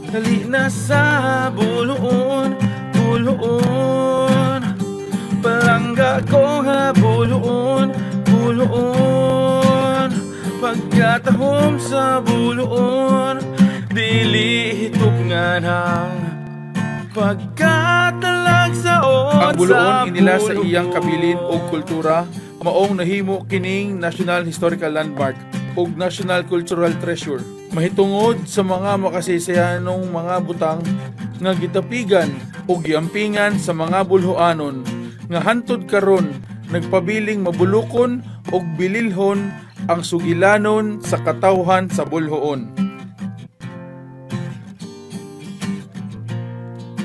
Dali na sa buluon, buluon. Palangga ko nga buluon, buluon. Pagkatahom sa buluon, dili hitop nga nang pagkatalag sa Ang buluon inila sa iyang kabilin o kultura maong nahimo kining National Historical Landmark o National Cultural Treasure. Mahitungod sa mga makasaysayanong mga butang nga gitapigan o giampingan sa mga bulhoanon nga hantud karon nagpabiling mabulukon o bililhon ang sugilanon sa katawhan sa bulhoon.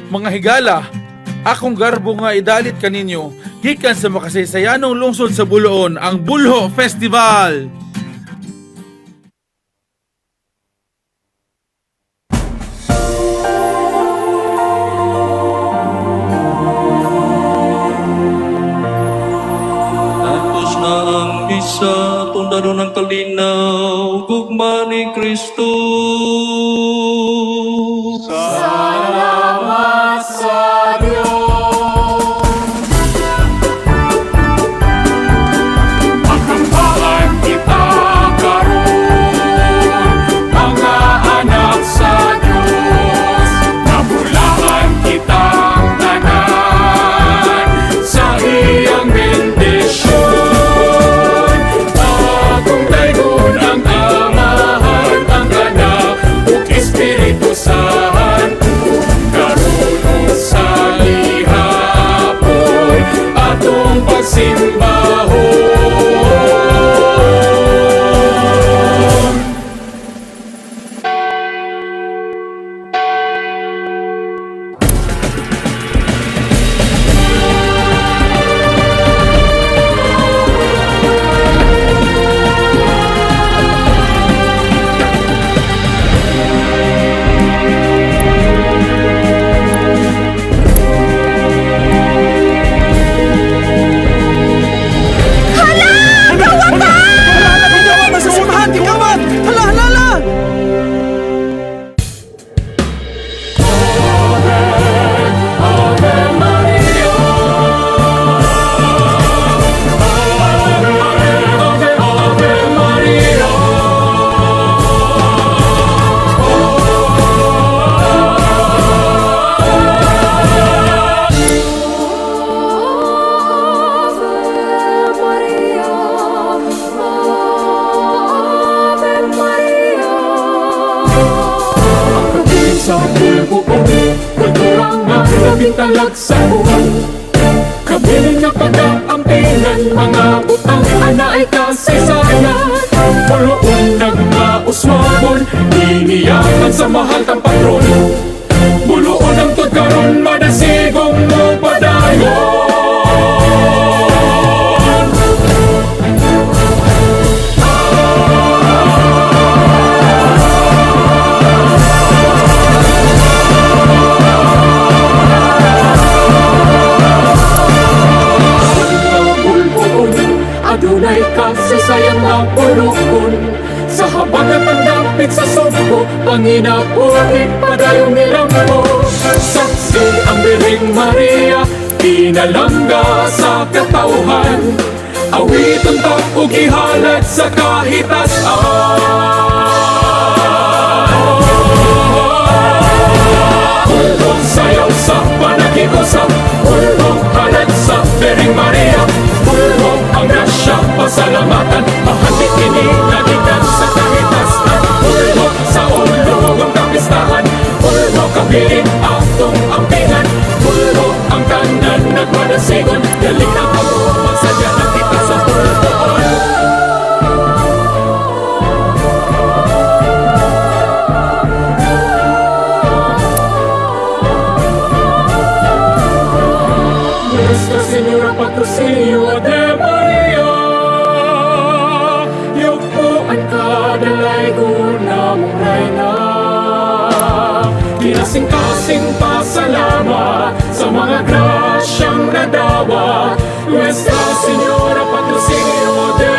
Mga higala, akong garbo nga idalit kaninyo gikan sa makasaysayanong lungsod sa Buloon, ang Bulho Festival. Tapos na ang misa, tundaro ng kalinaw, gugma ni Kristo. Salamat sa Diyos. Magkampaan kita karon, mga anak sa Diyos. Nabulaan kitang tanan sa iyang bendisyon. Akong dayon ang Amahan, ang Anak, ug Espiritu Santo. Karon sa ihapon, atong pagsimbahon. Sa bulbuong kultura nga nabintalag sa buwan. Kabiling na pag-aampinan, mga butang ana ay kasaysayan. Buloon nagmauswabon, iniyakan sa mahal kang patron. Buloon ang tudkaron, madasigong mo padayon. Adunay kasaysayan nga pulukon, sa habang at pagdapit sa sumpo, Panginabuhi padayong nilampo. Saksi ang Birheng Maria, pinalangga sa katauhan. Awiton ta ug ihalad sa kahitasan. Pulong sayaw sa panakiusap, pulong halad sa Birheng Maria. Pulong ang grasya, pasalamatan, mahandik kini nagikan sa kahitasan. Pulong sa ulong ang kapistahan, pulong kabilin atong ampingan. Pulong ang tanan nagmadasigon, dali na ako magsadya na kita sa pulong. Nuestra Señora Patrocinio de Maria, yupuan ka dalay guna mong reyna. Dinasing-kasing pasalamat sa mga grasyang nadawa. Nuestra Señora Patrocinio de